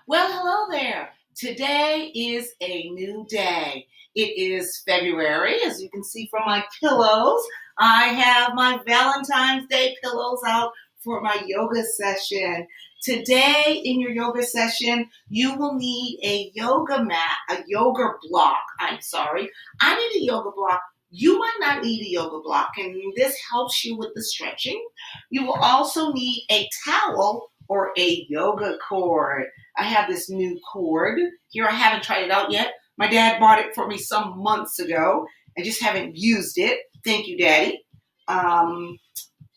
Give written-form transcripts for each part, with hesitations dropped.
Well, hello there. Today is a new day. It is February, as you can see from my pillows. I have my Valentine's Day pillows out for my yoga session. Today, in your yoga session, you will need a yoga mat, a yoga block. I'm sorry. I need a yoga block. You might not need a yoga block, and this helps you with the stretching. You will also need a towel or a yoga cord. I have this new cord. Here, I haven't tried it out yet. My dad bought it for me some months ago. I just haven't used it. Thank you, Daddy. I'm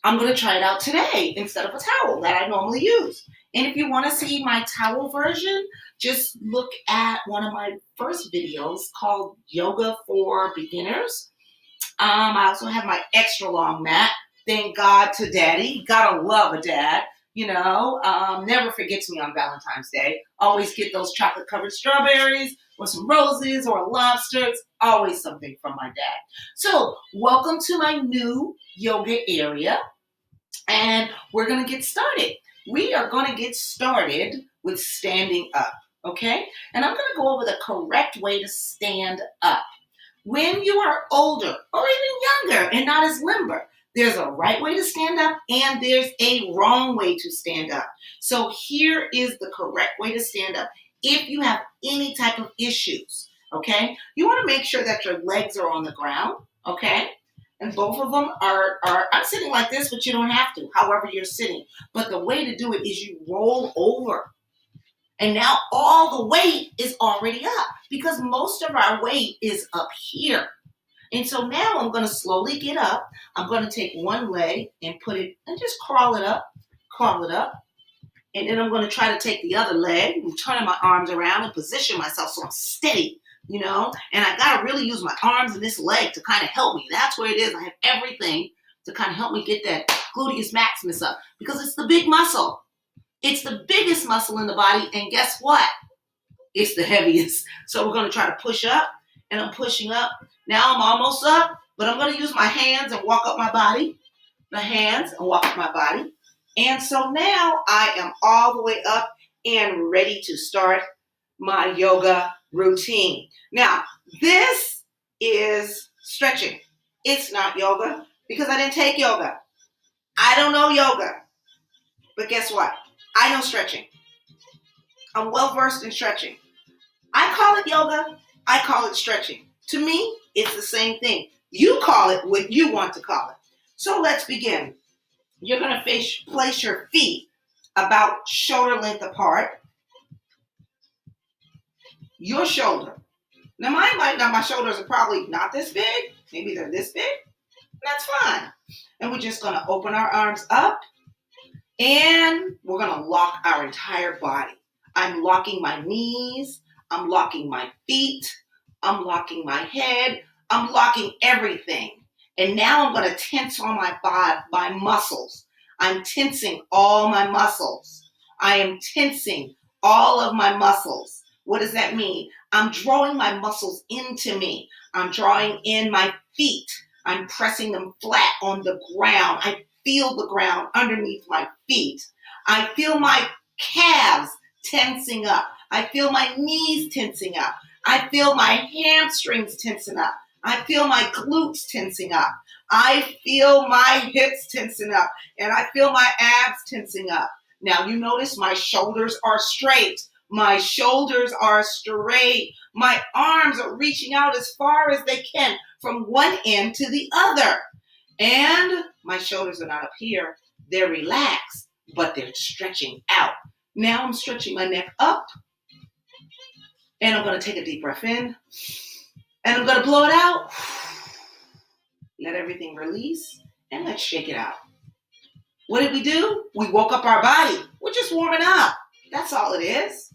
going to try it out today instead of a towel that I normally use. And if you want to see my towel version, just look at one of my first videos called Yoga for Beginners. I also have my extra long mat. Thank God to Daddy. Gotta love a dad. Never forgets me on Valentine's Day. Always get those chocolate covered strawberries or some roses or lobsters. Always something from my dad. So welcome to my new yoga area. And we're going to get started. We are going to get started with standing up. Okay? And I'm going to go over the correct way to stand up. When you are older or even younger and not as limber, there's a right way to stand up and there's a wrong way to stand up. So here is the correct way to stand up if you have any type of issues, okay? You want to make sure that your legs are on the ground, okay? And both of them are, I'm sitting like this, but you don't have to, however you're sitting. But the way to do it is you roll over. And now all the weight is already up because most of our weight is up here. And so now I'm going to slowly get up. I'm going to take one leg and put it and just crawl it up. And then I'm going to try to take the other leg and turn my arms around and position myself so I'm steady, And I got to really use my arms and this leg to kind of help me. That's where it is. I have everything to kind of help me get that gluteus maximus up because it's the big muscle. It's the biggest muscle in the body, and guess what? It's the heaviest. So we're going to try to push up, and I'm pushing up. Now I'm almost up, but I'm going to use my hands and walk up my body. And so now I am all the way up and ready to start my yoga routine. Now, this is stretching. It's not yoga because I didn't take yoga. I don't know yoga. But guess what? I know stretching. I'm well versed in stretching. I call it yoga. I call it stretching. To me, it's the same thing. You call it what you want to call it. So let's begin. You're going to place your feet about shoulder length apart. Your shoulder. Now my shoulders are probably not this big. Maybe they're this big. That's fine. And we're just going to open our arms up. And we're going to lock our entire body. I'm locking my knees. I'm locking my feet. I'm locking my head. I'm locking everything. And now I'm going to tense all my muscles. I'm tensing all my muscles. I am tensing all of my muscles. What does that mean? I'm drawing my muscles into me. I'm drawing in my feet. I'm pressing them flat on the ground. I feel the ground underneath my feet. I feel my calves tensing up. I feel my knees tensing up. I feel my hamstrings tensing up. I feel my glutes tensing up. I feel my hips tensing up. And I feel my abs tensing up. Now you notice my shoulders are straight. My shoulders are straight. My arms are reaching out as far as they can from one end to the other. And my shoulders are not up here. They're relaxed, but they're stretching out. Now I'm stretching my neck up. And I'm going to take a deep breath in. And I'm going to blow it out. Let everything release. And let's shake it out. What did we do? We woke up our body. We're just warming up. That's all it is.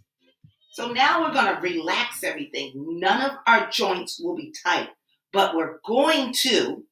So now we're going to relax everything. None of our joints will be tight. But we're going to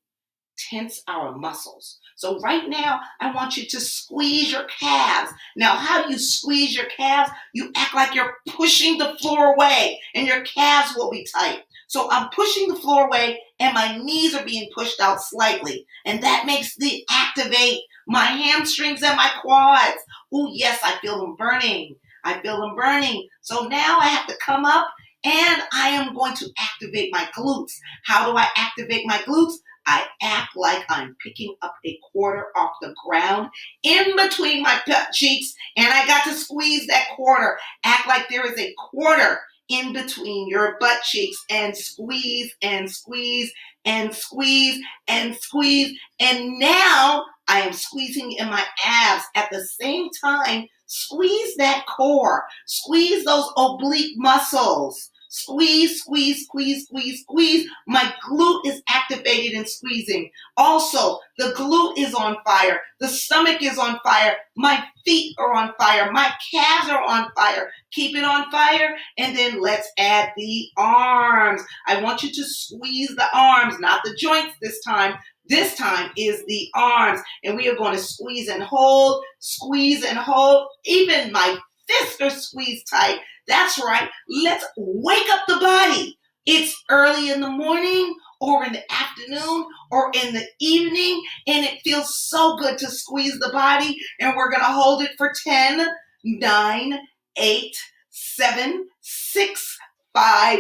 tense our muscles. So right now, I want you to squeeze your calves. Now, how do you squeeze your calves? You act like you're pushing the floor away and your calves will be tight. So I'm pushing the floor away and my knees are being pushed out slightly. And that makes me activate my hamstrings and my quads. Oh, yes, I feel them burning. I feel them burning. So now I have to come up and I am going to activate my glutes. How do I activate my glutes? I act like I'm picking up a quarter off the ground in between my butt cheeks, and I got to squeeze that quarter. Act like there is a quarter in between your butt cheeks and squeeze and squeeze and squeeze and squeeze. And now I am squeezing in my abs at the same time. Squeeze that core. Squeeze those oblique muscles. Squeeze, squeeze, squeeze, squeeze, squeeze. My glute is activated and squeezing. Also, the glute is on fire. The stomach is on fire. My feet are on fire. My calves are on fire. Keep it on fire. And then let's add the arms. I want you to squeeze the arms, not the joints this time. This time is the arms. And we are going to squeeze and hold, squeeze and hold. Even my fists are squeezed tight. That's right. Let's wake up the body. It's early in the morning or in the afternoon or in the evening, and it feels so good to squeeze the body. And we're going to hold it for 10, 9, 8, 7, 6, 5,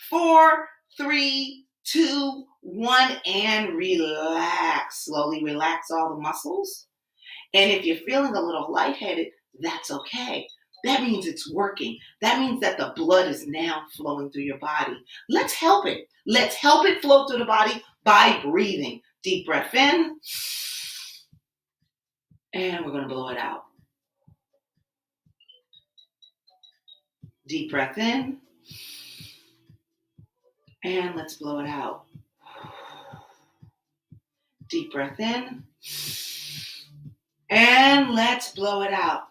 4, 3, 2, 1, and relax. Slowly relax all the muscles. And if you're feeling a little lightheaded, that's okay. That means it's working. That means that the blood is now flowing through your body. Let's help it. Let's help it flow through the body by breathing. Deep breath in. And we're going to blow it out. Deep breath in. And let's blow it out. Deep breath in. And let's blow it out.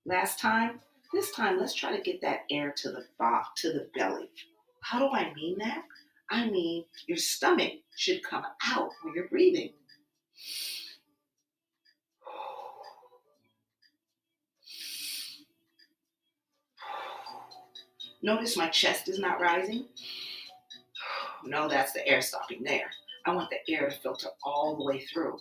Last time. This time, let's try to get that air to the belly. How do I mean that? I mean, your stomach should come out when you're breathing. Notice my chest is not rising. No, that's the air stopping there. I want the air to filter all the way through.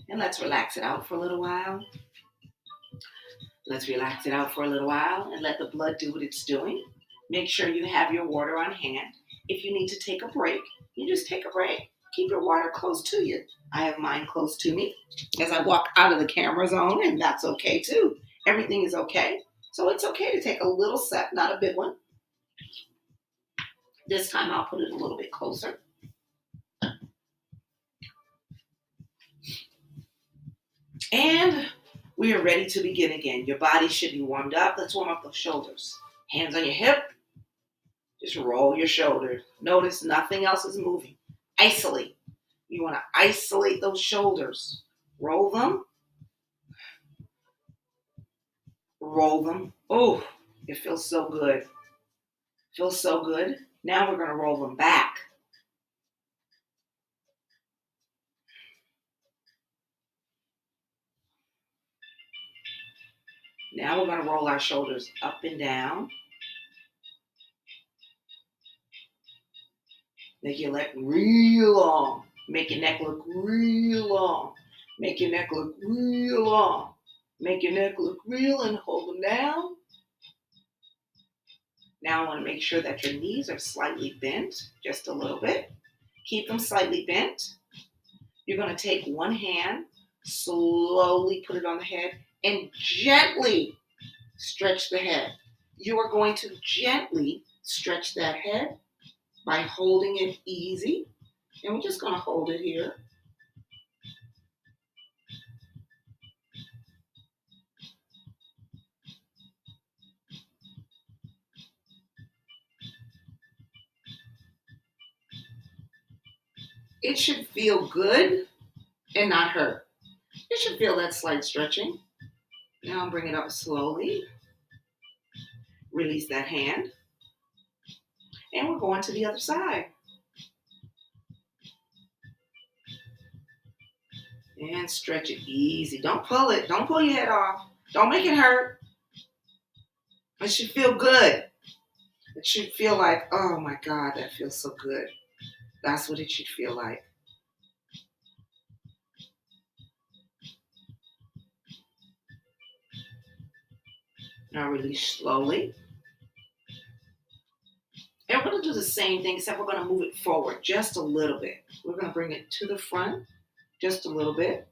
And let's relax it out for a little while. Let's relax it out for a little while and let the blood do what it's doing. Make sure you have your water on hand. If you need to take a break, you just take a break. Keep your water close to you. I have mine close to me as I walk out of the camera zone, and that's okay too. Everything is okay. So it's okay to take a little sip, not a big one. This time I'll put it a little bit closer. And we are ready to begin again. Your body should be warmed up. Let's warm up those shoulders. Hands on your hip. Just roll your shoulders. Notice nothing else is moving. Isolate. You want to isolate those shoulders. Roll them. Roll them. Oh, it feels so good. Feels so good. Now we're going to roll them back. Now we're going to roll our shoulders up and down. Make your neck real long. Make your neck look real long. Make your neck look real long. Make your neck look real and hold them down. Now I want to make sure that your knees are slightly bent, just a little bit. Keep them slightly bent. You're going to take one hand, slowly put it on the head, and gently stretch the head. You are going to gently stretch that head by holding it easy. And we're just going to hold it here. It should feel good and not hurt. You should feel that slight stretching. Now bring it up slowly. Release that hand. And we're going to the other side. And stretch it easy. Don't pull it. Don't pull your head off. Don't make it hurt. It should feel good. It should feel like, oh my God, that feels so good. That's what it should feel like. Now release slowly. And we're going to do the same thing, except we're going to move it forward just a little bit. We're going to bring it to the front just a little bit.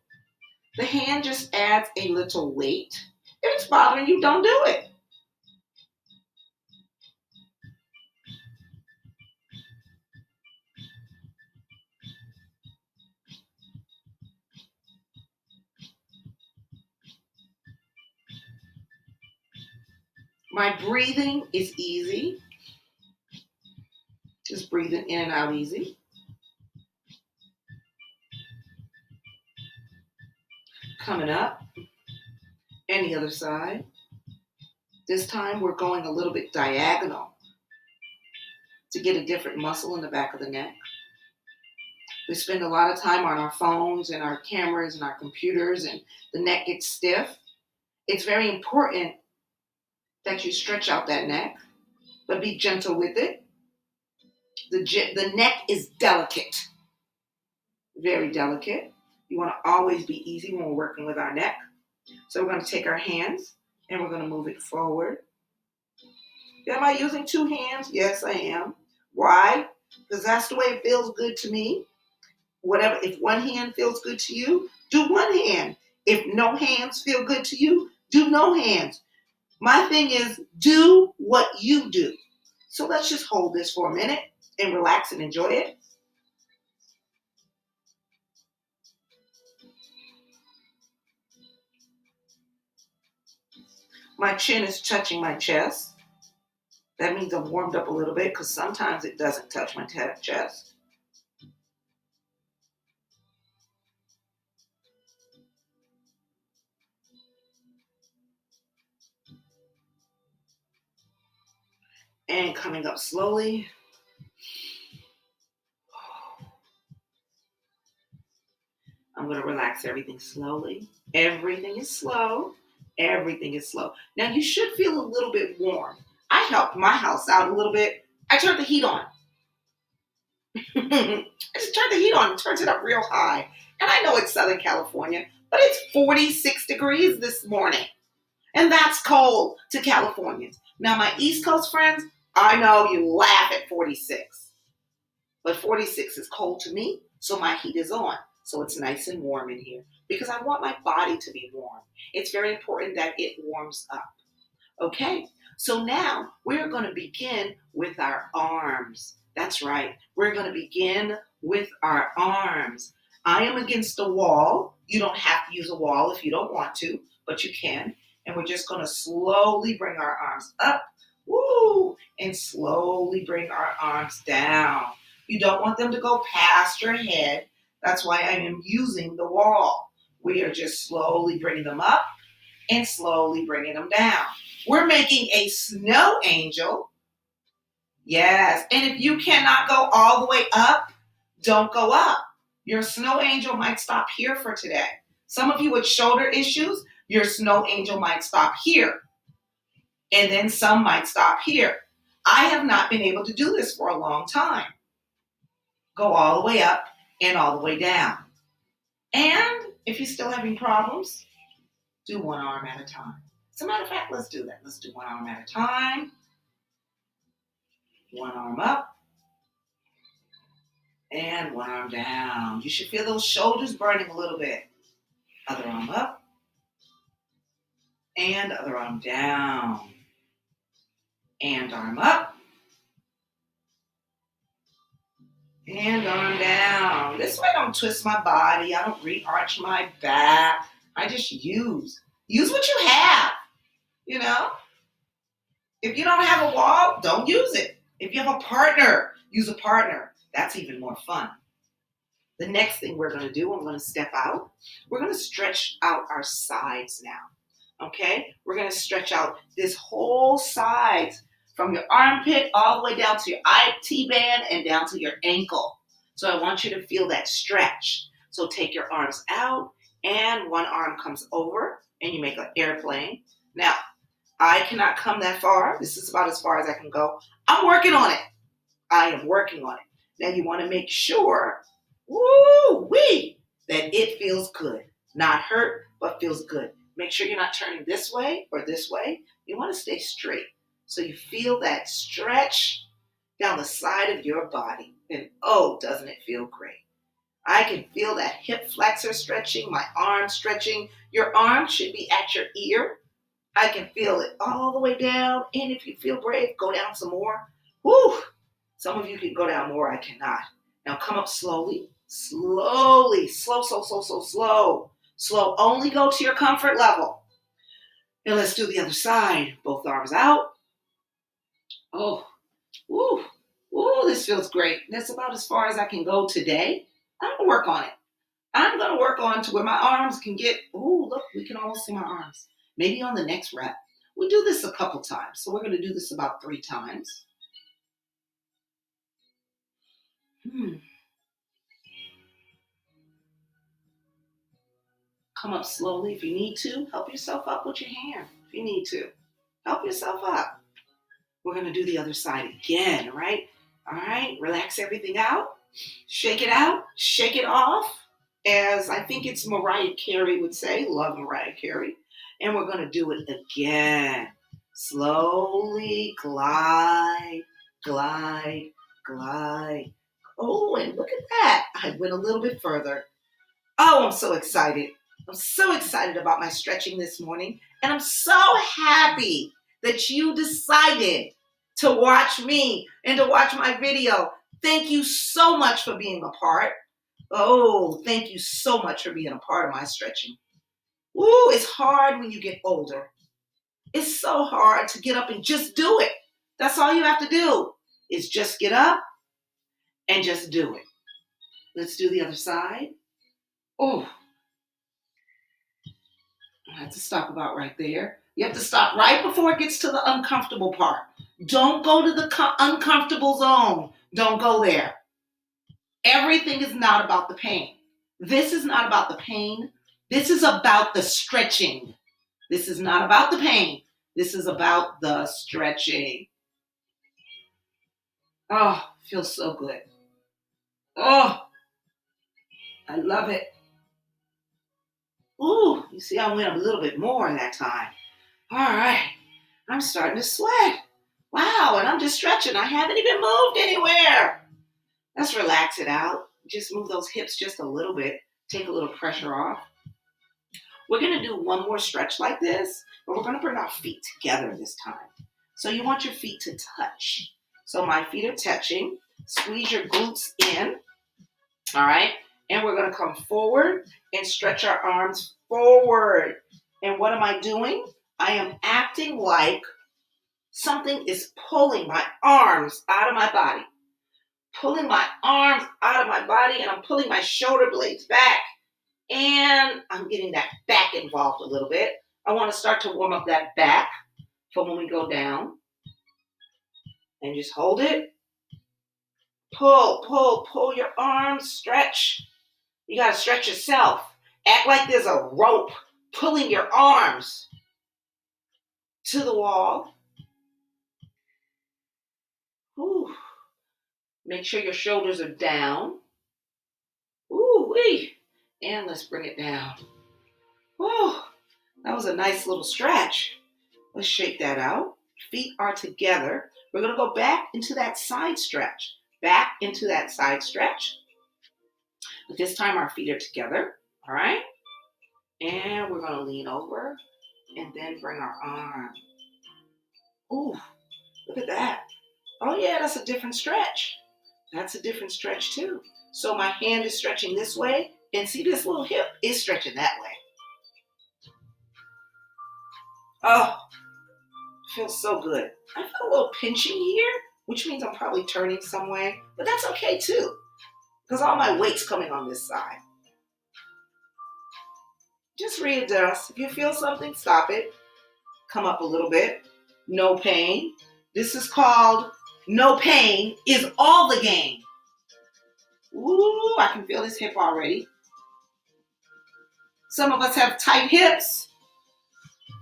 The hand just adds a little weight. If it's bothering you, don't do it. My breathing is easy. Just breathing in and out easy. Coming up. And the other side. This time we're going a little bit diagonal to get a different muscle in the back of the neck. We spend a lot of time on our phones and our cameras and our computers, and the neck gets stiff. It's very important that you stretch out that neck, but be gentle with it. The neck is delicate, very delicate. You want to always be easy when we're working with our neck. So we're going to take our hands and we're going to move it forward. Am I using two hands? Yes, I am. Why? Because that's the way it feels good to me. Whatever, if one hand feels good to you, do one hand. If no hands feel good to you, do no hands. My thing is, do what you do. So let's just hold this for a minute and relax and enjoy it. My chin is touching my chest. That means I'm warmed up a little bit because sometimes it doesn't touch my chest. And coming up slowly. I'm going to relax everything slowly. Everything is slow. Everything is slow. Now you should feel a little bit warm. I helped my house out a little bit. I turned the heat on. I just turned the heat on and turns it up real high. And I know it's Southern California, but it's 46 degrees this morning. And that's cold to Californians. Now, my East Coast friends, I know you laugh at 46. But 46 is cold to me, so my heat is on. So it's nice and warm in here because I want my body to be warm. It's very important that it warms up. Okay, so now we're going to begin with our arms. That's right. We're going to begin with our arms. I am against the wall. You don't have to use a wall if you don't want to, but you can. And we're just going to slowly bring our arms up. Woo! And slowly bring our arms down. You don't want them to go past your head. That's why I am using the wall. We are just slowly bringing them up and slowly bringing them down. We're making a snow angel. Yes. And if you cannot go all the way up, don't go up. Your snow angel might stop here for today. Some of you with shoulder issues, your snow angel might stop here. And then some might stop here. I have not been able to do this for a long time. Go all the way up and all the way down. And if you're still having problems, do one arm at a time. As a matter of fact, let's do that. Let's do one arm at a time. One arm up. And one arm down. You should feel those shoulders burning a little bit. Other arm up. And other arm down. And arm up. And arm down. This way I don't twist my body. I don't re-arch my back. I just use. Use what you have. You know? If you don't have a wall, don't use it. If you have a partner, use a partner. That's even more fun. The next thing we're going to do, I'm going to step out. We're going to stretch out our sides now. Okay? We're going to stretch out this whole side from your armpit all the way down to your IT band and down to your ankle. So I want you to feel that stretch. So take your arms out and one arm comes over and you make an airplane. Now, I cannot come that far. This is about as far as I can go. I'm working on it. I am working on it. Now you want to make sure, woo-wee, that it feels good. Not hurt, but feels good. Make sure you're not turning this way or this way. You want to stay straight. So you feel that stretch down the side of your body. And oh, doesn't it feel great? I can feel that hip flexor stretching, my arm stretching. Your arm should be at your ear. I can feel it all the way down. And if you feel brave, go down some more. Woo! Some of you can go down more. I cannot. Now come up slowly. Slowly. Slow, slow, slow, slow, slow. Slow. Only go to your comfort level. And let's do the other side. Both arms out. Oh, woo. Woo, this feels great. That's about as far as I can go today. I'm going to work on it. I'm going to work on to where my arms can get, ooh, look, we can almost see my arms. Maybe on the next rep. We do this a couple times. So we're going to do this about 3 times. Come up slowly if you need to. Help yourself up with your hand if you need to. Help yourself up. We're going to do the other side again, right? All right, relax everything out. Shake it off. As I think it's Mariah Carey would say, love Mariah Carey. And we're going to do it again. Slowly glide, glide, glide. Oh, and look at that. I went a little bit further. Oh, I'm so excited. I'm so excited about my stretching this morning. And I'm so happy that you decided to watch me and to watch my video. Thank you so much for being a part. Oh, thank you so much for being a part of my stretching. Ooh, it's hard when you get older. It's so hard to get up and just do it. That's all you have to do is just get up and just do it. Let's do the other side. Oh, I have to stop about right there. You have to stop right before it gets to the uncomfortable part. Don't go to the uncomfortable zone. Don't go there. Everything is not about the pain. This is not about the pain. This is about the stretching. This is not about the pain. This is about the stretching. Oh, feels so good. Oh, I love it. Ooh, you see I went a little bit more that time. All right, I'm starting to sweat. Wow, and I'm just stretching. I haven't even moved anywhere. Let's relax it out. Just move those hips just a little bit. Take a little pressure off. We're going to do one more stretch like this, but we're going to bring our feet together this time. So you want your feet to touch. So my feet are touching. Squeeze your glutes in. All right. And we're going to come forward and stretch our arms forward. And what am I doing? I am acting like something is pulling my arms out of my body. Pulling my arms out of my body, and I'm pulling my shoulder blades back. And I'm getting that back involved a little bit. I want to start to warm up that back for when we go down. And just hold it. Pull, pull, pull your arms. Stretch. You got to stretch yourself. Act like there's a rope pulling your arms to the wall. Whew. Make sure your shoulders are down. Ooh-wee. And let's bring it down. Whew. That was a nice little stretch. Let's shake that out. Feet are together. We're going to go back into that side stretch. Back into that side stretch. But this time our feet are together. All right? And we're going to lean over and then bring our arm. Ooh, look at that. Oh, yeah, that's a different stretch. That's a different stretch, too. So my hand is stretching this way. And see, this little hip is stretching that way. Oh, feels so good. I feel a little pinching here, which means I'm probably turning some way. But that's okay, too, because all my weight's coming on this side. Just readjust. If you feel something, stop it. Come up a little bit. No pain. This is called no pain is all the game. Ooh, I can feel this hip already. Some of us have tight hips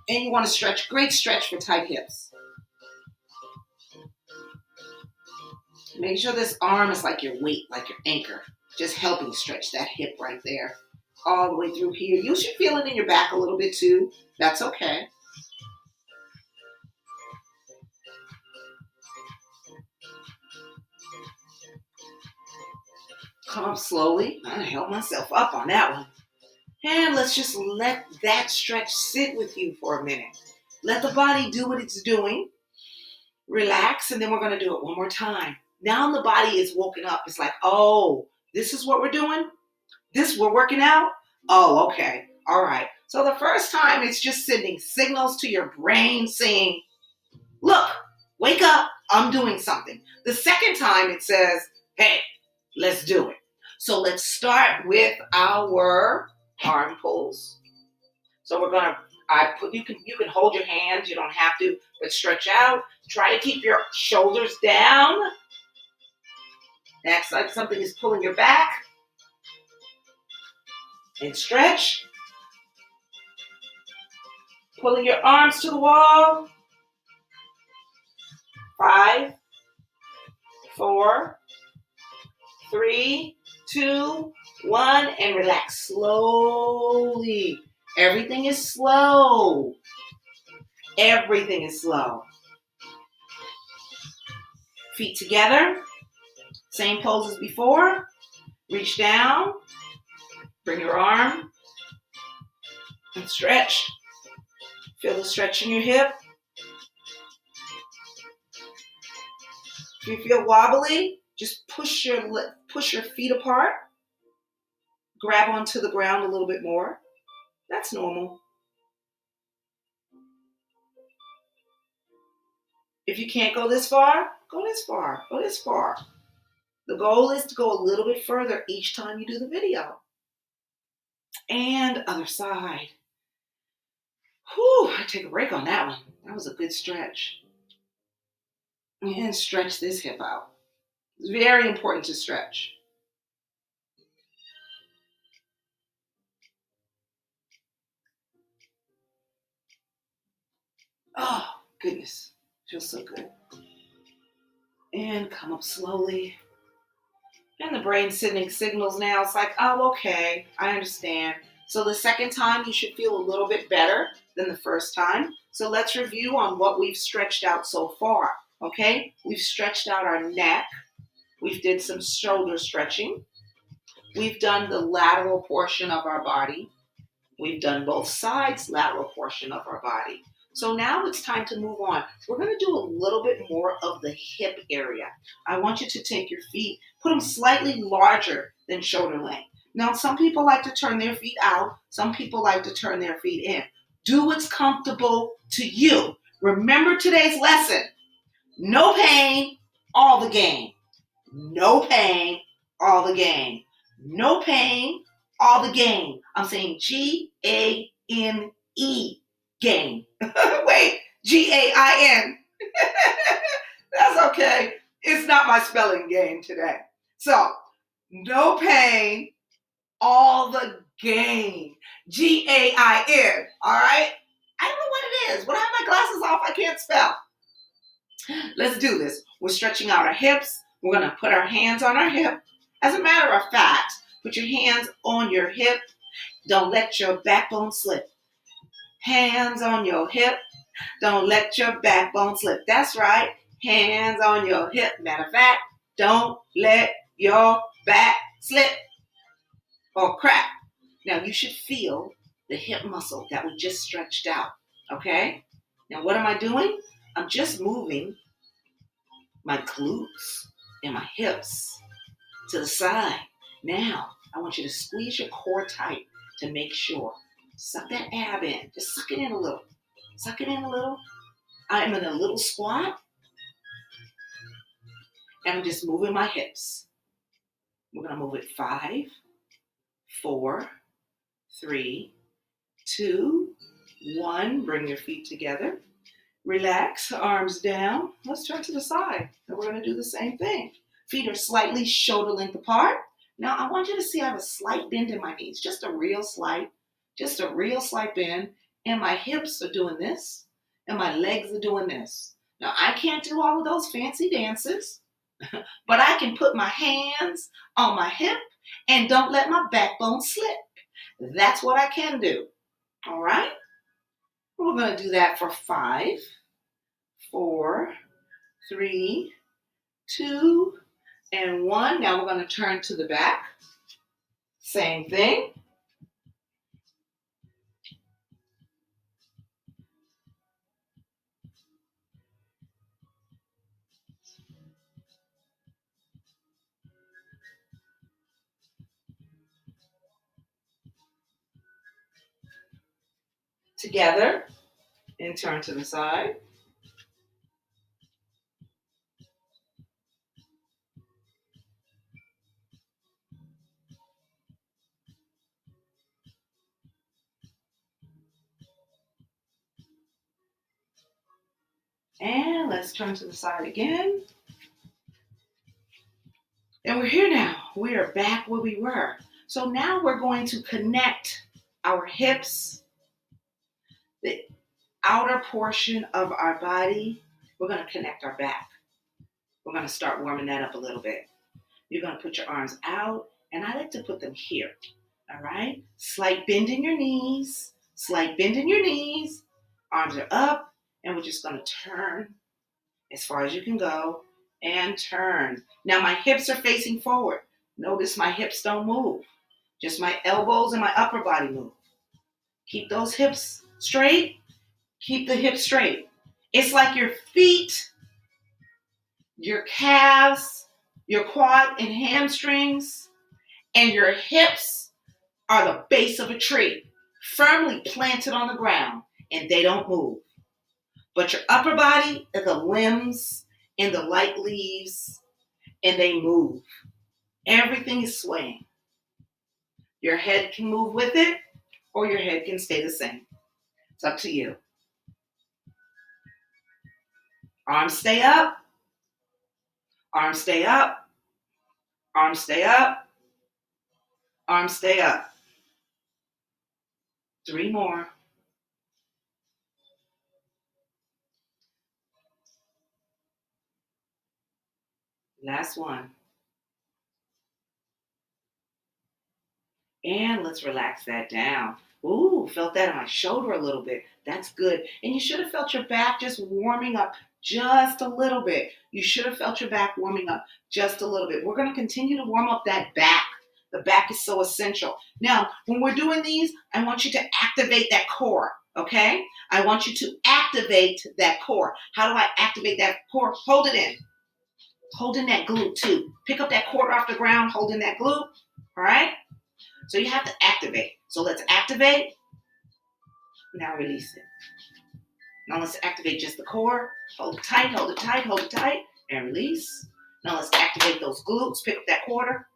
and you want to stretch. Great stretch for tight hips. Make sure this arm is like your weight, like your anchor. Just helping stretch that hip right there. All the way through here. You should feel it in your back a little bit too. That's okay. Come up slowly. I held myself up on that one. And let's just let that stretch sit with you for a minute. Let the body do what it's doing. Relax, and then we're going to do it one more time. Now the body is woken up. It's like, oh, this is what we're doing? We're working out? Oh, okay. All right. So the first time, it's just sending signals to your brain saying, look, wake up. I'm doing something. The second time, it says, hey, let's do it. So let's start with our arm pulls. So we're gonna, you can hold your hands, you don't have to, but stretch out. Try to keep your shoulders down. Acts like something is pulling your back. And stretch. Pulling your arms to the wall. 5, 4, 3, 2, 1, and relax slowly. Everything is slow. Everything is slow. Feet together. Same pose as before. Reach down. Bring your arm. And stretch. Feel the stretch in your hip. If you feel wobbly, just push your feet apart. Grab onto the ground a little bit more. That's normal. If you can't go this far, go this far. Go this far. The goal is to go a little bit further each time you do the video. And other side. Whew, I take a break on that one. That was a good stretch. And stretch this hip out. It's very important to stretch. Oh, goodness. Feels so good. And come up slowly. And the brain's sending signals now. It's like, oh, okay, I understand. So the second time, you should feel a little bit better than the first time. So let's review on what we've stretched out so far, okay? We've stretched out our neck. We've did some shoulder stretching. We've done the lateral portion of our body. We've done both sides lateral portion of our body. So now it's time to move on. We're going to do a little bit more of the hip area. I want you to take your feet, put them slightly larger than shoulder length. Now, some people like to turn their feet out. Some people like to turn their feet in. Do what's comfortable to you. Remember today's lesson. No pain, all the gain. No pain, all the gain. No pain, all the gain. I'm saying G-A-N-E, gain. Wait, G-A-I-N. That's okay. It's not my spelling game today. So, no pain, all the gain. G-A-I-N, all right? I don't know what it is. When I have my glasses off, I can't spell. Let's do this. We're stretching out our hips. We're going to put our hands on our hip. As a matter of fact, put your hands on your hip. Don't let your backbone slip. Hands on your hip. Don't let your backbone slip. That's right. Hands on your hip. Matter of fact, don't let your back slip or crack. Now you should feel the hip muscle that we just stretched out. Okay? Now what am I doing? I'm just moving my glutes and my hips to the side. Now, I want you to squeeze your core tight to make sure. Suck that ab in. Just suck it in a little. Suck it in a little. I'm in a little squat. And I'm just moving my hips. We're going to move it 5, 4, 3, 2, 1. Bring your feet together. Relax, arms down. Let's turn to the side. And we're going to do the same thing. Feet are slightly shoulder length apart. Now, I want you to see I have a slight bend in my knees, just a real slight. Just a real slight bend. And my hips are doing this, and my legs are doing this. Now, I can't do all of those fancy dances, but I can put my hands on my hip and don't let my backbone slip. That's what I can do. All right? We're going to do that for 5, 4, 3, 2, and 1. Now we're going to turn to the back. Same thing. Together and turn to the side. And let's turn to the side again. And we're here now. We are back where we were. So now we're going to connect our hips, the outer portion of our body. We're going to connect our back. We're going to start warming that up a little bit. You're going to put your arms out, and I like to put them here. All right? Slight bend in your knees. Slight bend in your knees. Arms are up, and we're just going to turn as far as you can go and turn. Now my hips are facing forward. Notice my hips don't move. Just my elbows and my upper body move. Keep those hips straight. Keep the hips straight. It's like your feet, your calves, your quad and hamstrings, and your hips are the base of a tree, firmly planted on the ground, and they don't move. But your upper body are the limbs and the light leaves, and they move. Everything is swaying. Your head can move with it, or your head can stay the same. It's up to you. Arms stay up. Arms stay up. Arms stay up. Arms stay up. 3 more. Last one. And let's relax that down. Ooh, felt that on my shoulder a little bit. That's good. And you should have felt your back just warming up just a little bit. You should have felt your back warming up just a little bit. We're going to continue to warm up that back. The back is so essential. Now, when we're doing these, I want you to activate that core, okay? I want you to activate that core. How do I activate that core? Hold it in. Hold in that glute too. Pick up that cord off the ground, hold in that glute, all right? So you have to activate. So let's activate. Now release it. Now let's activate just the core. Hold it tight, hold it tight, hold it tight, and release. Now let's activate those glutes. Pick up that quarter.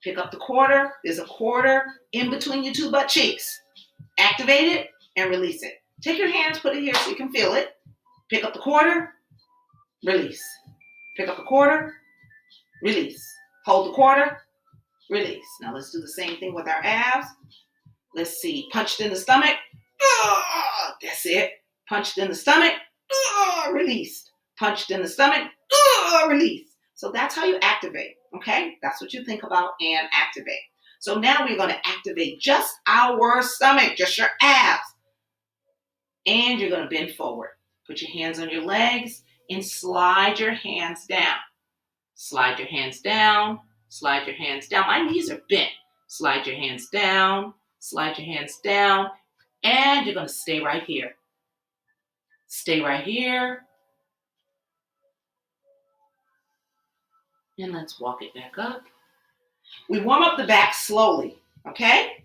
Pick up the quarter. There's a quarter in between your 2 butt cheeks. Activate it and release it. Take your hands, put it here so you can feel it. Pick up the quarter, release. Pick up the quarter, release. Hold the quarter, release. Now let's do the same thing with our abs. Let's see. Punched in the stomach. That's it. Punched in the stomach. Released. Punched in the stomach. Release. So that's how you activate. Okay? That's what you think about and activate. So now we're going to activate just our stomach, just your abs. And you're going to bend forward. Put your hands on your legs and slide your hands down. Slide your hands down. Slide your hands down. My knees are bent. Slide your hands down. Slide your hands down. And you're going to stay right here. Stay right here. And let's walk it back up. We warm up the back slowly, okay?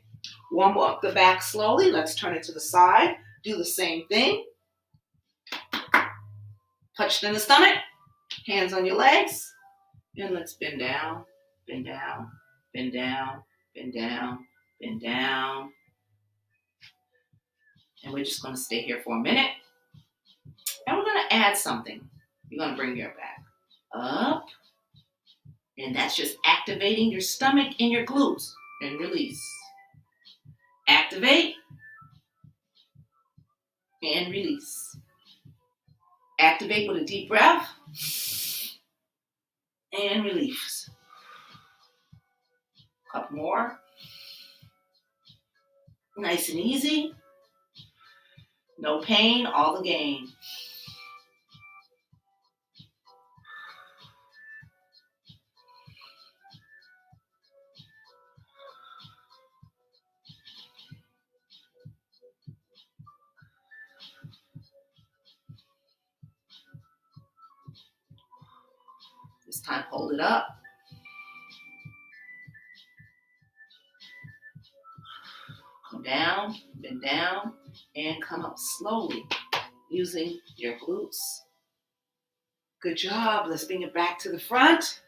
Warm up the back slowly. Let's turn it to the side. Do the same thing. Punched in the stomach. Hands on your legs. And let's bend down, bend down, bend down, bend down, bend down. And we're just going to stay here for a minute. And we're going to add something. You're going to bring your back up. And that's just activating your stomach and your glutes. And release. Activate and release. Activate with a deep breath and release. A couple more. Nice and easy. No pain, all the gain. This time, hold it up. Come down, bend down, and come up slowly using your glutes. Good job. Let's bring it back to the front.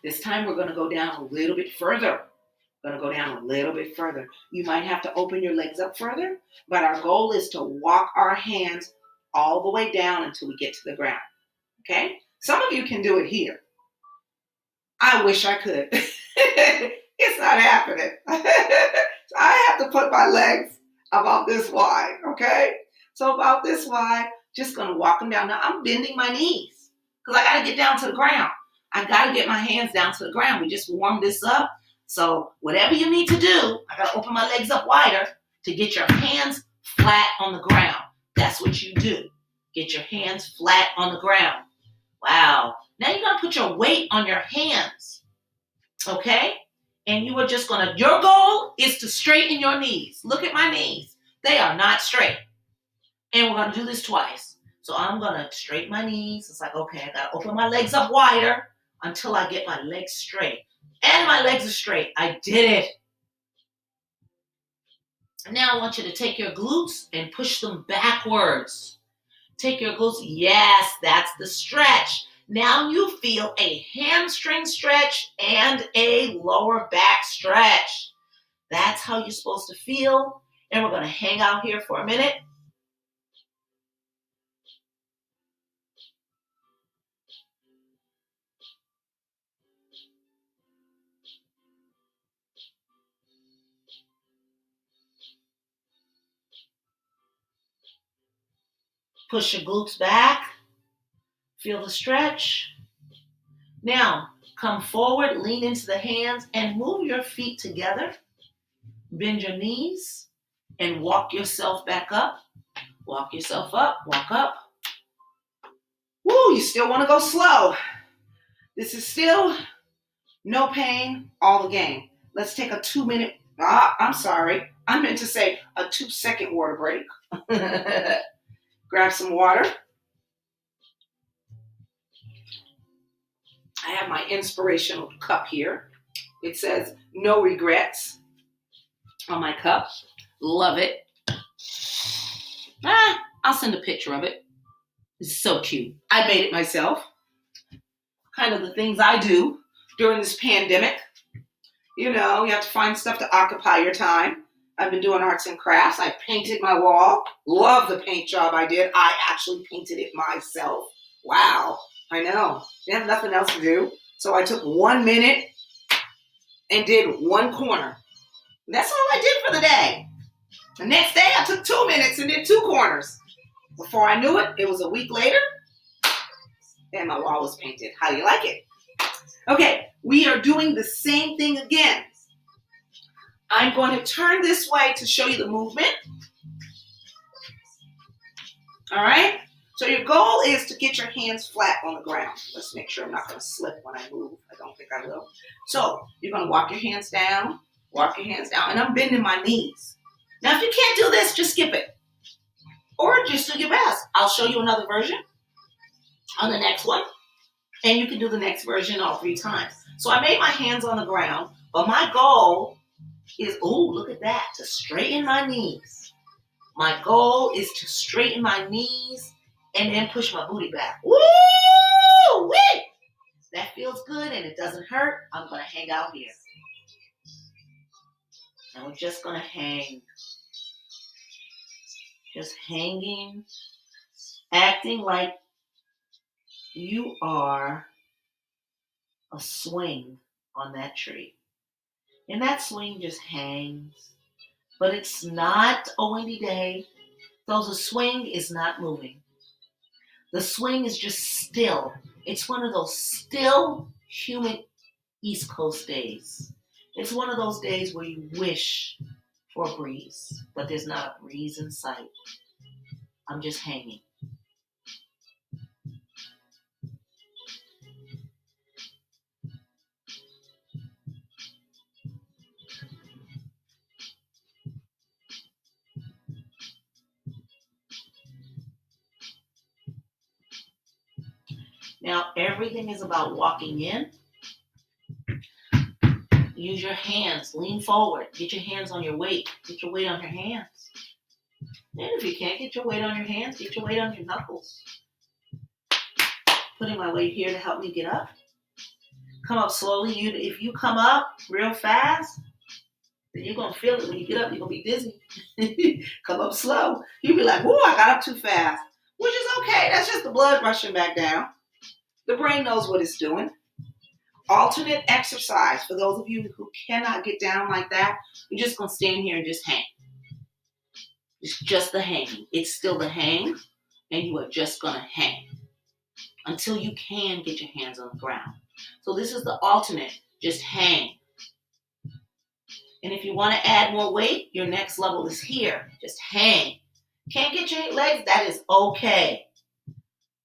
This time, we're going to go down a little bit further. Going to go down a little bit further. You might have to open your legs up further, but our goal is to walk our hands all the way down until we get to the ground. Okay? Some of you can do it here. I wish I could. It's not happening. So I have to put my legs about this wide, okay? So about this wide, just going to walk them down. Now I'm bending my knees because I got to get down to the ground. I got to get my hands down to the ground. We just warmed this up. So whatever you need to do, I got to open my legs up wider to get your hands flat on the ground. That's what you do. Get your hands flat on the ground. Wow. Now you're going to put your weight on your hands. Okay? And you are just going to, your goal is to straighten your knees. Look at my knees. They are not straight. And we're going to do this twice. So I'm going to straighten my knees. It's like, okay, I got to open my legs up wider until I get my legs straight. And my legs are straight. I did it. Now I want you to take your glutes and push them backwards. Take your glutes. Yes, that's the stretch. Now you feel a hamstring stretch and a lower back stretch. That's how you're supposed to feel. And we're going to hang out here for a minute. Push your glutes back. Feel the stretch. Now, come forward, lean into the hands, and move your feet together. Bend your knees and walk yourself back up. Walk yourself up, walk up. Woo, you still want to go slow. This is still no pain, all the gain. Let's take a 2-minute, I'm sorry. I meant to say a 2-second water break. Grab some water. I have my inspirational cup here. It says no regrets on my cup. Love it. I'll send a picture of it. It's so cute. I made it myself. Kind of the things I do during this pandemic. You know, you have to find stuff to occupy your time. I've been doing arts and crafts. I painted my wall. Love the paint job I did. I actually painted it myself. Wow. I know. Didn't have nothing else to do. So I took 1 minute and did one corner. That's all I did for the day. The next day I took 2 minutes and did 2 corners. Before I knew it, it was a week later and my wall was painted. How do you like it? Okay, we are doing the same thing again. I'm going to turn this way to show you the movement. All right? So your goal is to get your hands flat on the ground. Let's make sure I'm not going to slip when I move. I don't think I will. So you're going to walk your hands down, and I'm bending my knees. Now, if you can't do this, just skip it. Or just do your best. I'll show you another version on the next one. And you can do the next version all 3 times. So I made my hands on the ground, but my goal is, look at that, to straighten my knees. My goal is to straighten my knees and then push my booty back. Woo! Wee! That feels good and it doesn't hurt. I'm going to hang out here. And we're just going to hang. Just hanging, acting like you are a swing on that tree. And that swing just hangs but it's not a windy day. So the swing is not moving. The swing is just still. It's one of those still humid East Coast days. It's one of those days where you wish for a breeze, but there's not a breeze in sight. I'm just hanging. Now, everything is about walking in. Use your hands. Lean forward. Get your hands on your weight. Get your weight on your hands. And if you can't get your weight on your hands, get your weight on your knuckles. Putting my weight here to help me get up. Come up slowly. If you come up real fast, then you're going to feel it when you get up. You're going to be dizzy. Come up slow. You'll be like, whoa, I got up too fast. Which is okay. That's just the blood rushing back down. The brain knows what it's doing. Alternate exercise. For those of you who cannot get down like that, you're just going to stand here and just hang. It's just the hanging. It's still the hang, and you are just going to hang until you can get your hands on the ground. So this is the alternate. Just hang. And if you want to add more weight, your next level is here. Just hang. Can't get your legs? That is okay.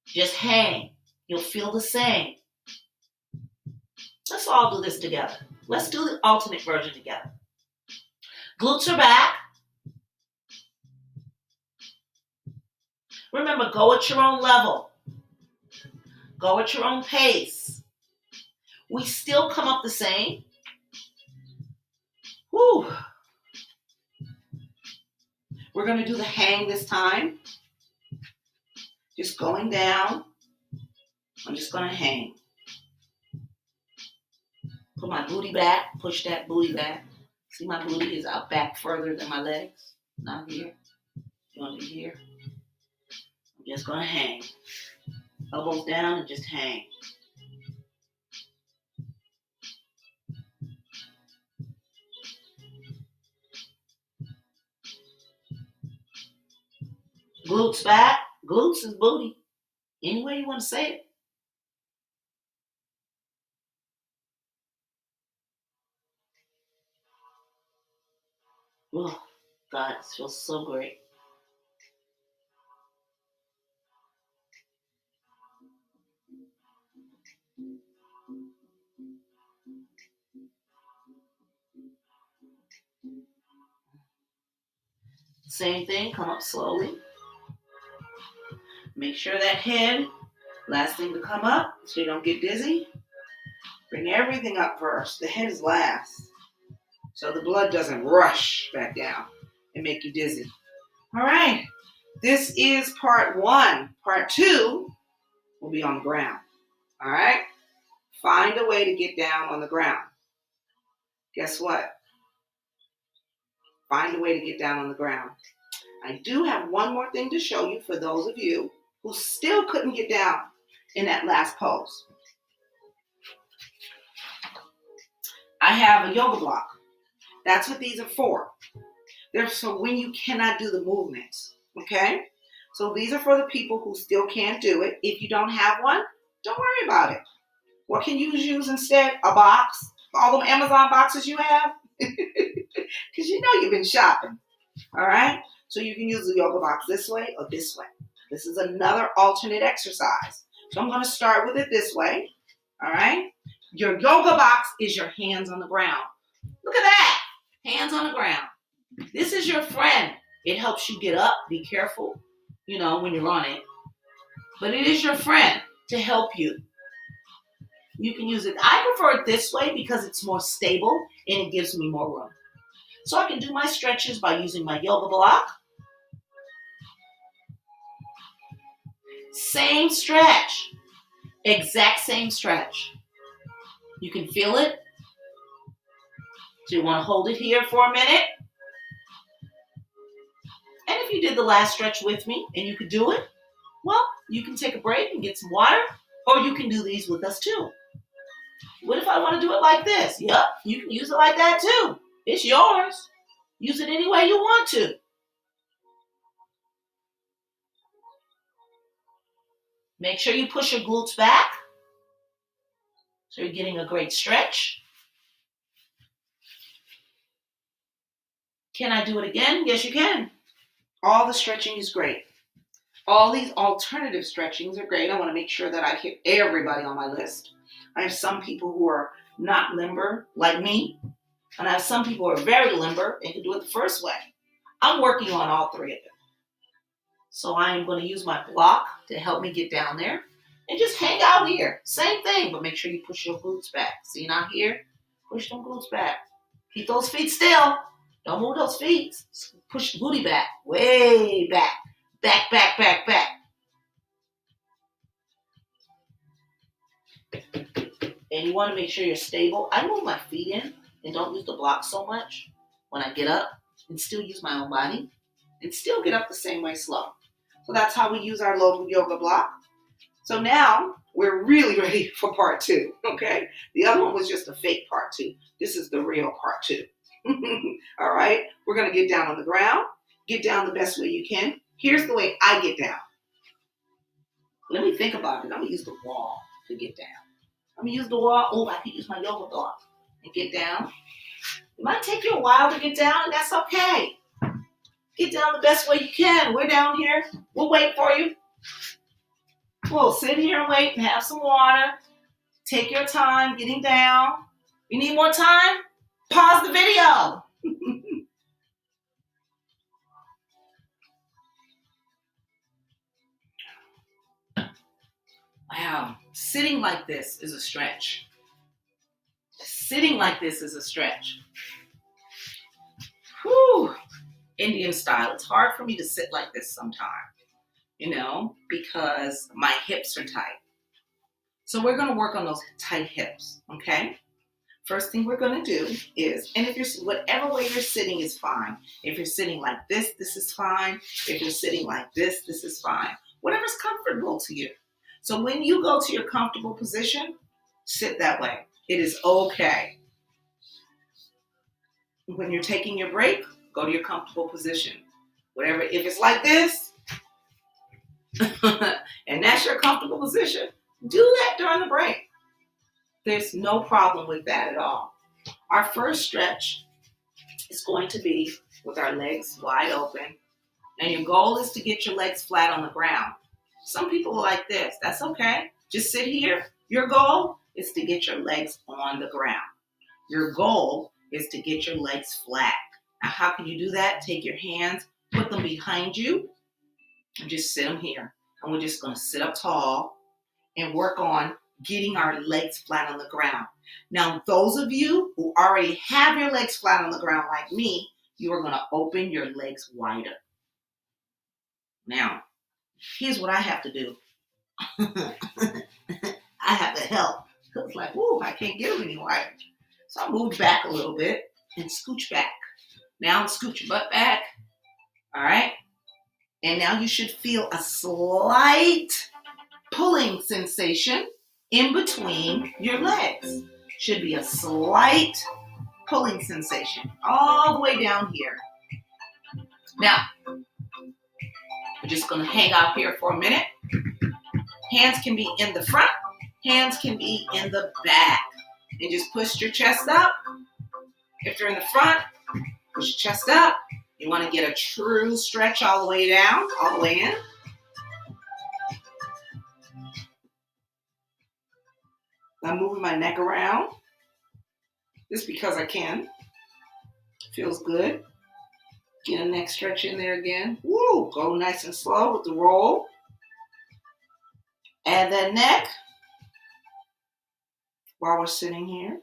Just hang. You'll feel the same. Let's all do this together. Let's do the alternate version together. Glutes are back. Remember, go at your own level. Go at your own pace. We still come up the same. Whew. We're going to do the hang this time. Just going down. I'm just going to hang. Put my booty back. Push that booty back. See, my booty is out back further than my legs. Not here. Going to here. I'm just going to hang. Elbows down and just hang. Glutes back. Glutes is booty. Any way you want to say it. Oh, God, it feels so great. Same thing, come up slowly. Make sure that head, last thing to come up so you don't get dizzy. Bring everything up first. The head is last. So the blood doesn't rush back down and make you dizzy. All right. This is part 1. Part 2 will be on the ground. All right. Find a way to get down on the ground. Guess what? Find a way to get down on the ground. I do have one more thing to show you for those of you who still couldn't get down in that last pose. I have a yoga block. That's what these are for. They're so when you cannot do the movements, okay? So these are for the people who still can't do it. If you don't have one, don't worry about it. What can you use instead? A box? All them Amazon boxes you have? Because you know you've been shopping, all right? So you can use the yoga box this way or this way. This is another alternate exercise. So I'm going to start with it this way, all right? Your yoga box is your hands on the ground. Look at that, hands on the ground. This is your friend. It helps you get up. Be careful, when you're on it. But it is your friend to help you. You can use it. I prefer it this way because it's more stable and it gives me more room. So I can do my stretches by using my yoga block. Same stretch. Exact same stretch. You can feel it. So you want to hold it here for a minute. And if you did the last stretch with me and you could do it, well, you can take a break and get some water, or you can do these with us too. What if I want to do it like this? Yep, you can use it like that too. It's yours. Use it any way you want to. Make sure you push your glutes back so you're getting a great stretch. Can I do it again? Yes, you can. All the stretching is great. All these alternative stretchings are great. I want to make sure that I hit everybody on my list. I have some people who are not limber like me, and I have some people who are very limber and can do it the first way. I'm working on all three of them. So I am going to use my block to help me get down there and just hang out here. Same thing, but make sure you push your glutes back. See, now here, push them glutes back. Keep those feet still. Don't move those feet. Push the booty back, way back. Back, back, back, back. And you want to make sure you're stable. I move my feet in and don't use the block so much when I get up and still use my own body and still get up the same way slow. So that's how we use our low yoga block. So now we're really ready for part two, okay? The other one was just a fake part two. This is the real part two. All right? We're going to get down on the ground. Get down the best way you can. Here's the way I get down. Let me think about it. I'm going to use the wall to get down. I'm going to use the wall. Oh, I can use my yoga block and get down. It might take you a while to get down, and that's okay. Get down the best way you can. We're down here. We'll wait for you. We'll sit here and wait and have some water. Take your time getting down. You need more time? Pause the video. Wow. Sitting like this is a stretch. Sitting like this is a stretch. Whew. Indian style. It's hard for me to sit like this sometimes, because my hips are tight. So we're going to work on those tight hips, okay? First thing we're going to do is, and if you're, whatever way you're sitting is fine. If you're sitting like this is fine. If you're sitting like this is fine. Whatever's comfortable to you. So when you go to your comfortable position, sit that way. It is okay. When you're taking your break, go to your comfortable position. Whatever, if it's like this, and that's your comfortable position, do that during the break. There's no problem with that at all. Our first stretch is going to be with our legs wide open. And your goal is to get your legs flat on the ground. Some people are like this. That's okay. Just sit here. Your goal is to get your legs on the ground. Your goal is to get your legs flat. Now, how can you do that? Take your hands, put them behind you, and just sit them here. And we're just going to sit up tall and work on getting our legs flat on the ground. Now, those of you who already have your legs flat on the ground like me, you are going to open your legs wider. Now, here's what I have to do. I have to help. It's like, whoa, I can't get them any wider. So I moved back a little bit and scooch back. Now scoot your butt back. All right. And now you should feel a slight pulling sensation in between your legs. Should be a slight pulling sensation all the way down here. Now, we're just going to hang out here for a minute. Hands can be in the front. Hands can be in the back. And just push your chest up. If you're in the front, push your chest up. You want to get a true stretch all the way down, all the way in. I'm moving my neck around just because I can. Feels good. Get a neck stretch in there again. Woo! Go nice and slow with the roll. Add that neck while we're sitting here.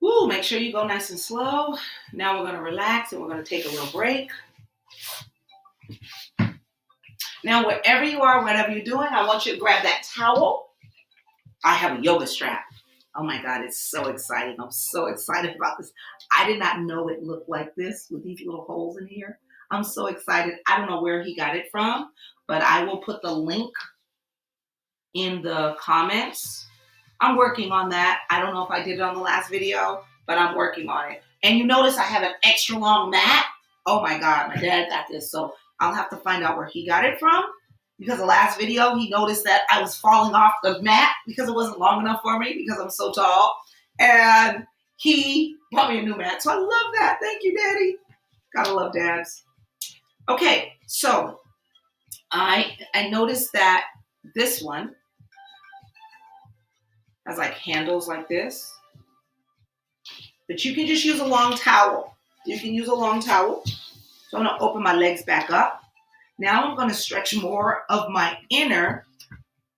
Woo! Make sure you go nice and slow. Now we're going to relax and we're going to take a little break. Now, wherever you are, whatever you're doing, I want you to grab that towel. I have a yoga strap. Oh my God, it's so exciting. I'm so excited about this. I did not know it looked like this with these little holes in here. I'm so excited. I don't know where he got it from, but I will put the link in the comments I'm working on that. I don't know if I did it on the last video, but I'm working on it. And you notice I have an extra long mat. Oh my God, my dad got this. So I'll have to find out where he got it from. Because the last video, he noticed that I was falling off the mat because it wasn't long enough for me because I'm so tall. And he bought me a new mat. So I love that. Thank you, Daddy. Gotta love dads. Okay, so I noticed that this one has like handles like this. But you can just use a long towel. You can use a long towel. So I'm gonna open my legs back up. Now I'm gonna stretch more of my inner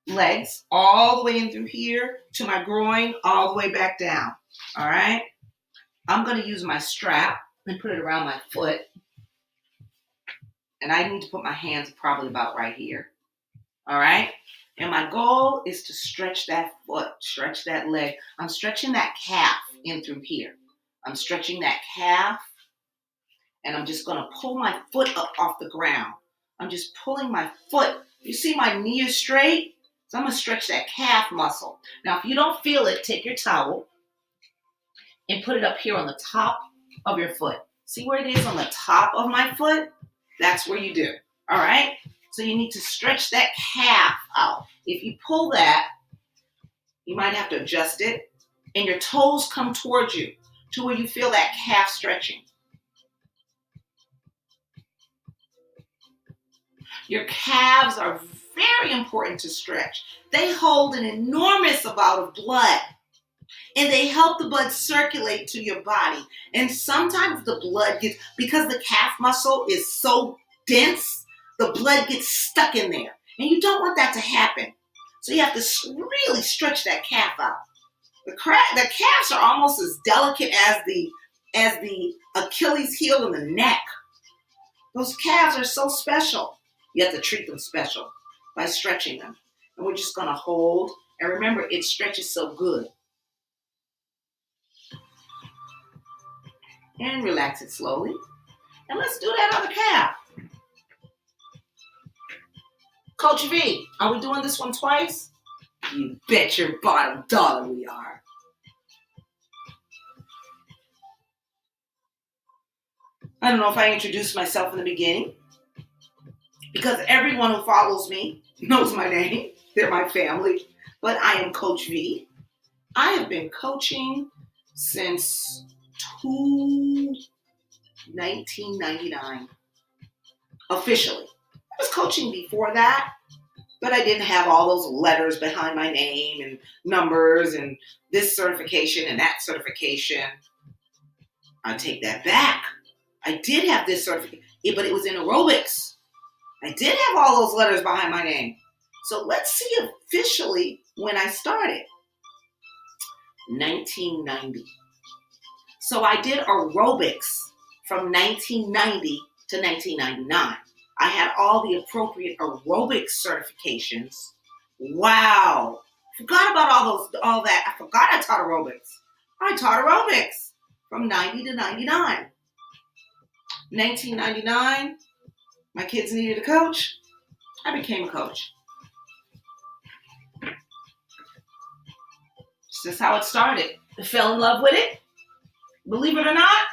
legs all the way in through here to my groin, all the way back down. All right. I'm gonna use my strap and put it around my foot. And I need to put my hands probably about right here. All right. And my goal is to stretch that foot, stretch that leg. I'm stretching that calf in through here. I'm stretching that calf. And I'm just gonna pull my foot up off the ground. I'm just pulling my foot. You see my knee is straight? So I'm gonna stretch that calf muscle. Now, if you don't feel it, take your towel and put it up here on the top of your foot. See where it is on the top of my foot? That's where you do, all right? So you need to stretch that calf out. If you pull that, you might have to adjust it, and your toes come towards you to where you feel that calf stretching. Your calves are very important to stretch. They hold an enormous amount of blood, and they help the blood circulate to your body. And sometimes the blood gets, because the calf muscle is so dense, the blood gets stuck in there. And you don't want that to happen. So you have to really stretch that calf out. The calves are almost as delicate as the Achilles heel and the neck. Those calves are so special. You have to treat them special by stretching them. And we're just gonna hold. And remember, it stretches so good. And relax it slowly. And let's do that other calf. Coach V, are we doing this one twice? You bet your bottom dollar we are. I don't know if I introduced myself in the beginning, because everyone who follows me knows my name. They're my family. But I am Coach V. I have been coaching since 1999, officially. I was coaching before that, but I didn't have all those letters behind my name and numbers and this certification and that certification. I take that back. I did have this certification, but it was in aerobics. I did have all those letters behind my name. So let's see officially when I started. 1990. So I did aerobics from 1990 to 1999. I had all the appropriate aerobics certifications. Wow. Forgot about all that. I forgot I taught aerobics. I taught aerobics from 90 to 99. 1999, my kids needed a coach. I became a coach. This is how it started. I fell in love with it. Believe it or not,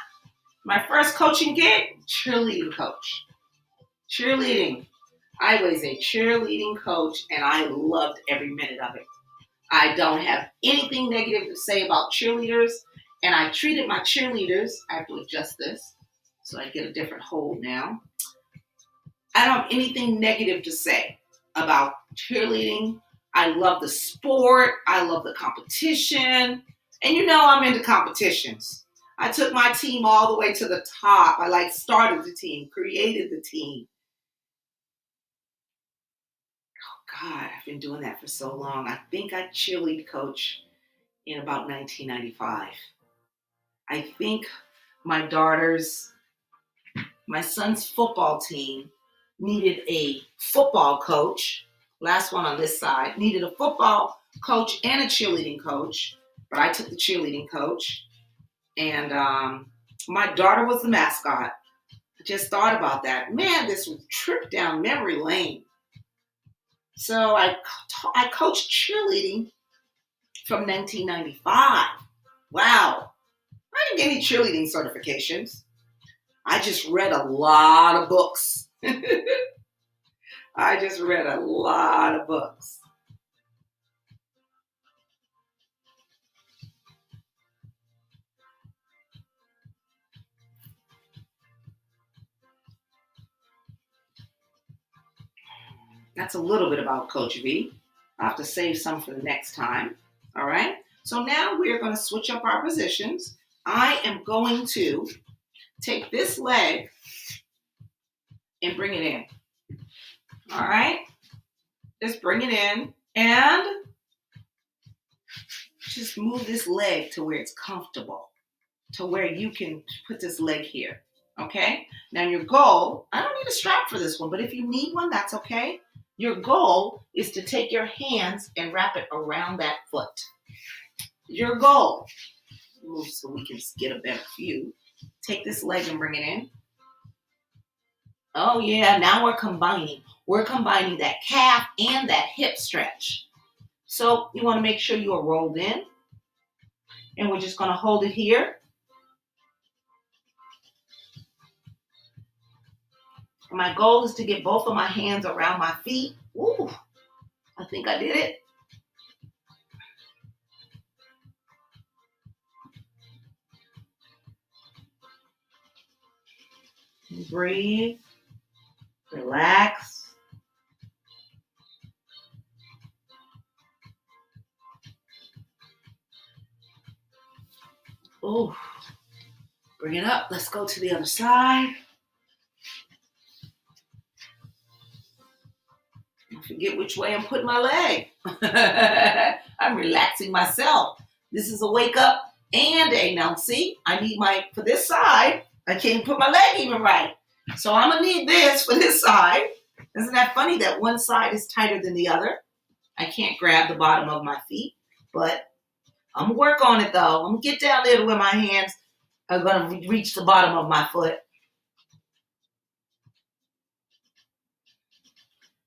my first coaching gig, cheerleading coach. Cheerleading. I was a cheerleading coach, and I loved every minute of it. I don't have anything negative to say about cheerleaders, and I treated my cheerleaders, I have to adjust this so I get a different hold now. I don't have anything negative to say about cheerleading. I love the sport. I love the competition. And you know I'm into competitions. I took my team all the way to the top. I started the team, created the team. Oh God, I've been doing that for so long. I think I cheerlead coach in about 1995. I think my son's football team needed a football coach. Last one on this side, needed a football coach and a cheerleading coach, but I took the cheerleading coach. And my daughter was the mascot. I just thought about that. Man, this trip down memory lane. So I coached cheerleading from 1995. Wow. I didn't get any cheerleading certifications. I just read a lot of books. I just read a lot of books. That's a little bit about Coach V. I'll have to save some for the next time. All right. So now we're going to switch up our positions. I am going to take this leg and bring it in. All right. Just bring it in and just move this leg to where it's comfortable, to where you can put this leg here. Okay. Now your goal, I don't need a strap for this one, but if you need one, that's okay. Your goal is to take your hands and wrap it around that foot. Your goal. Move so we can get a better view. Take this leg and bring it in. Oh yeah, now we're combining. We're combining that calf and that hip stretch. So you want to make sure you are rolled in. And we're just going to hold it here. My goal is to get both of my hands around my feet. Ooh, I think I did it. Breathe. Relax. Ooh. Bring it up. Let's go to the other side. I forget which way I'm putting my leg. I'm relaxing myself. This is a wake up and a, now see, I need for this side, I can't put my leg even right. So I'm going to need this for this side. Isn't that funny that one side is tighter than the other? I can't grab the bottom of my feet, but I'm going to work on it though. I'm going to get down there to where my hands are going to reach the bottom of my foot.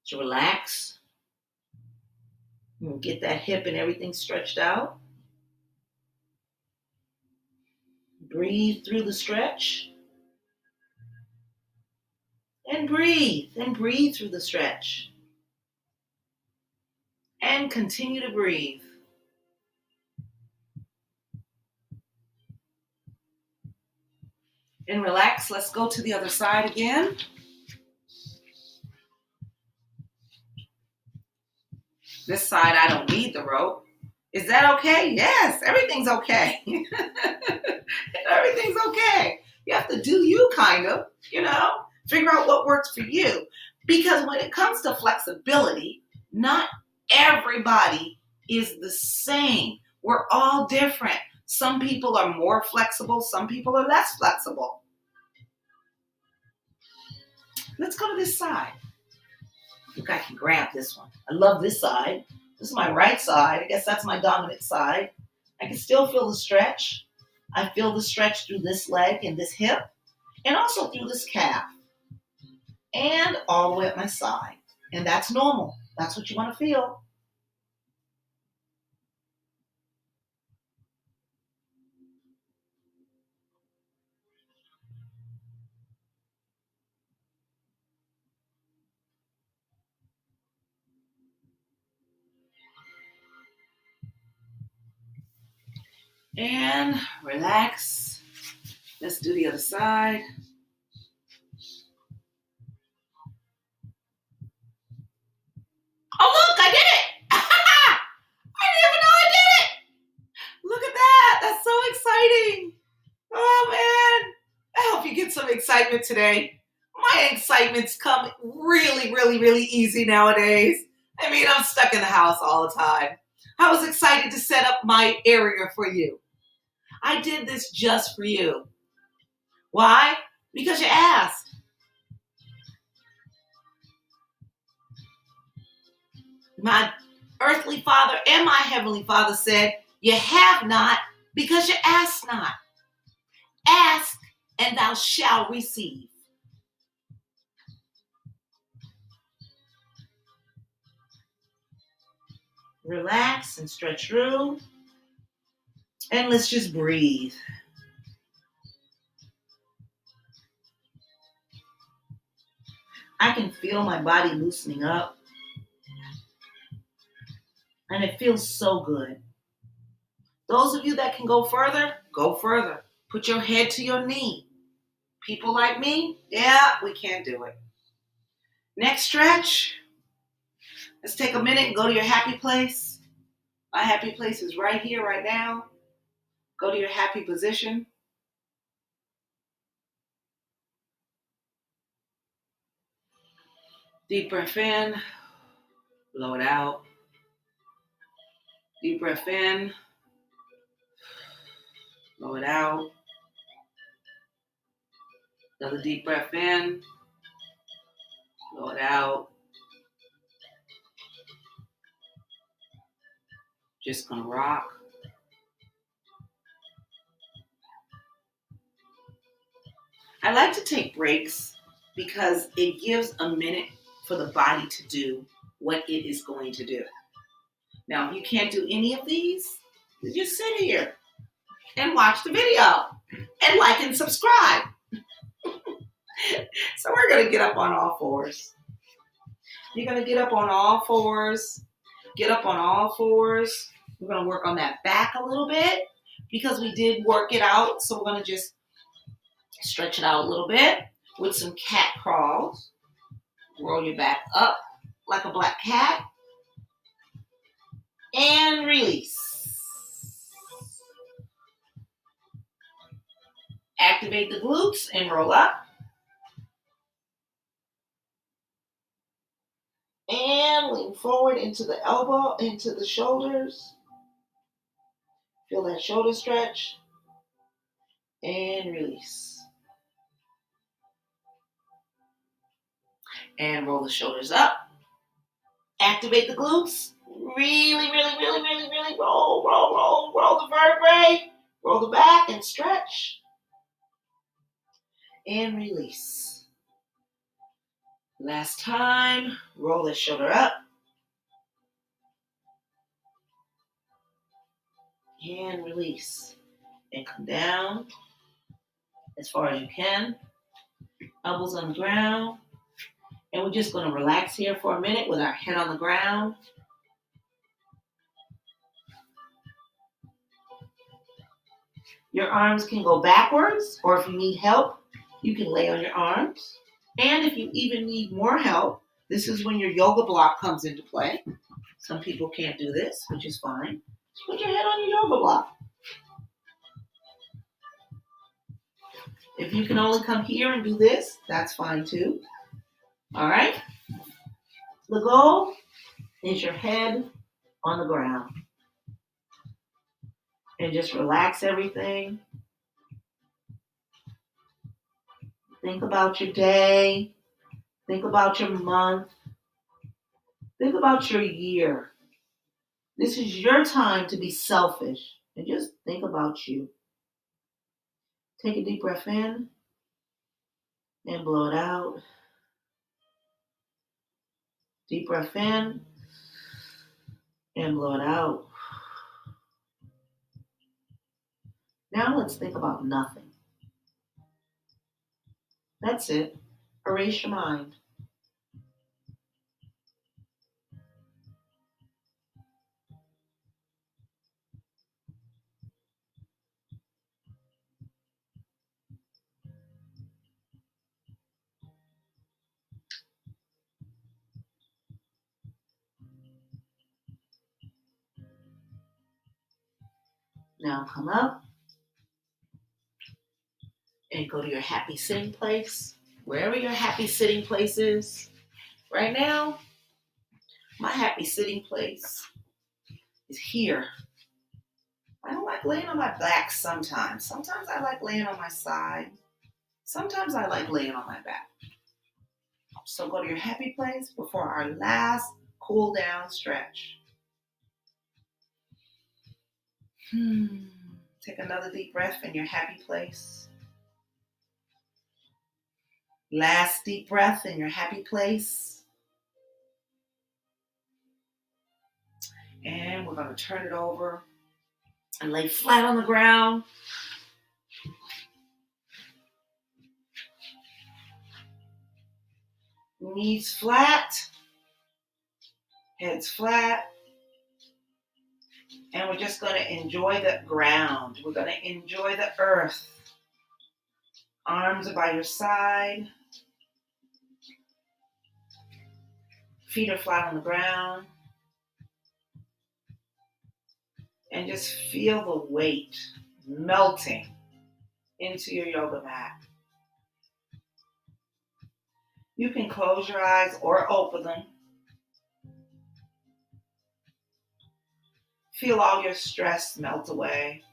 So relax. Get that hip and everything stretched out. Breathe through the stretch. And breathe through the stretch. And continue to breathe. And relax. Let's go to the other side again. This side, I don't need the rope. Is that okay? Yes, everything's okay. Everything's okay. You have to do you, kind of, figure out what works for you. Because when it comes to flexibility, not everybody is the same. We're all different. Some people are more flexible. Some people are less flexible. Let's go to this side. Look, I can grab this one. I love this side. This is my right side. I guess that's my dominant side. I can still feel the stretch. I feel the stretch through this leg and this hip, and also through this calf, and all the way up my side. And that's normal. That's what you want to feel. And relax. Let's do the other side. Oh, look, I did it. I didn't even know I did it. Look at that. That's so exciting. Oh, man. I hope you get some excitement today. My excitements come really, really, really easy nowadays. I mean, I'm stuck in the house all the time. I was excited to set up my area for you. I did this just for you. Why? Because you asked. My earthly father and my heavenly father said, you have not because you ask not. Ask and thou shalt receive. Relax and stretch through. And let's just breathe. I can feel my body loosening up. And it feels so good. Those of you that can go further, go further. Put your head to your knee. People like me, yeah, we can't do it. Next stretch. Let's take a minute and go to your happy place. My happy place is right here, right now. Go to your happy position. Deep breath in. Blow it out. Deep breath in. Blow it out. Another deep breath in. Blow it out. Just gonna rock. I like to take breaks because it gives a minute for the body to do what it is going to do. Now, if you can't do any of these, just sit here and watch the video and like and subscribe. So we're going to get up on all fours. You're going to get up on all fours. Get up on all fours. We're going to work on that back a little bit because we did work it out. So we're going to just stretch it out a little bit with some cat crawls. Roll your back up like a black cat. And release. Activate the glutes and roll up. And lean forward into the elbow, into the shoulders. Feel that shoulder stretch. And release. And roll the shoulders up. Activate the glutes. Really, really, really, really, really roll, roll, roll, roll the vertebrae. Roll the back and stretch. And release. Last time, roll the shoulder up. And release. And come down as far as you can. Elbows on the ground. And we're just going to relax here for a minute with our head on the ground. Your arms can go backwards, or if you need help, you can lay on your arms. And if you even need more help, this is when your yoga block comes into play. Some people can't do this, which is fine. Just put your head on your yoga block. If you can only come here and do this, that's fine too. All right? The goal is your head on the ground. And just relax everything. Think about your day. Think about your month. Think about your year. This is your time to be selfish and just think about you. Take a deep breath in and blow it out. Deep breath in and blow it out. Now let's think about nothing. That's it. Erase your mind. Now come up and go to your happy sitting place. Wherever your happy sitting place is. Right now, my happy sitting place is here. I don't like laying on my back sometimes. Sometimes I like laying on my side. Sometimes I like laying on my back. So go to your happy place before our last cool down stretch. Take another deep breath in your happy place. Last deep breath in your happy place. And we're going to turn it over and lay flat on the ground. Knees flat, heads flat. And we're just going to enjoy the ground. We're going to enjoy the earth. Arms are by your side. Feet are flat on the ground. And just feel the weight melting into your yoga mat. You can close your eyes or open them. Feel all your stress melt away.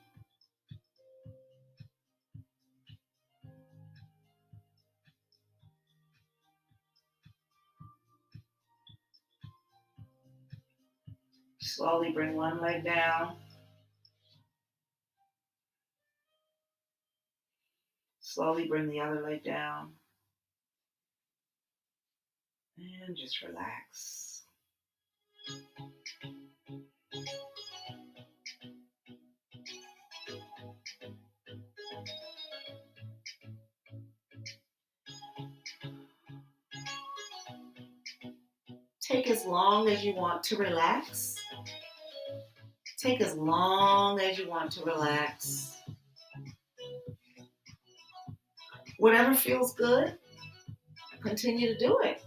Slowly bring one leg down. Slowly bring the other leg down. And just relax. Take as long as you want to relax. Take as long as you want to relax. Whatever feels good, continue to do it.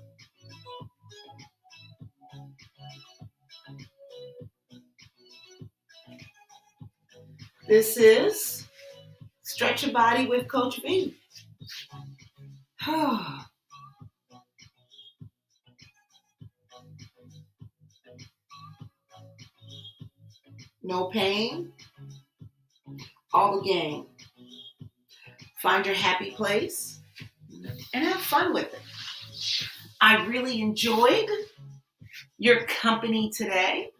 This is Stretch Your Body with Coach V. No pain, all the gain. Find your happy place and have fun with it. I really enjoyed your company today.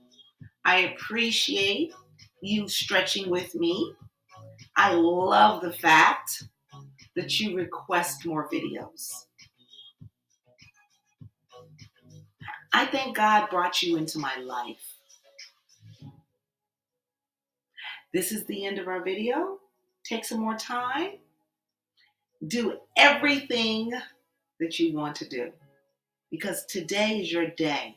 I appreciate you stretching with me. I love the fact that you request more videos. I thank God brought you into my life. This is the end of our video. Take some more time. Do everything that you want to do because today is your day.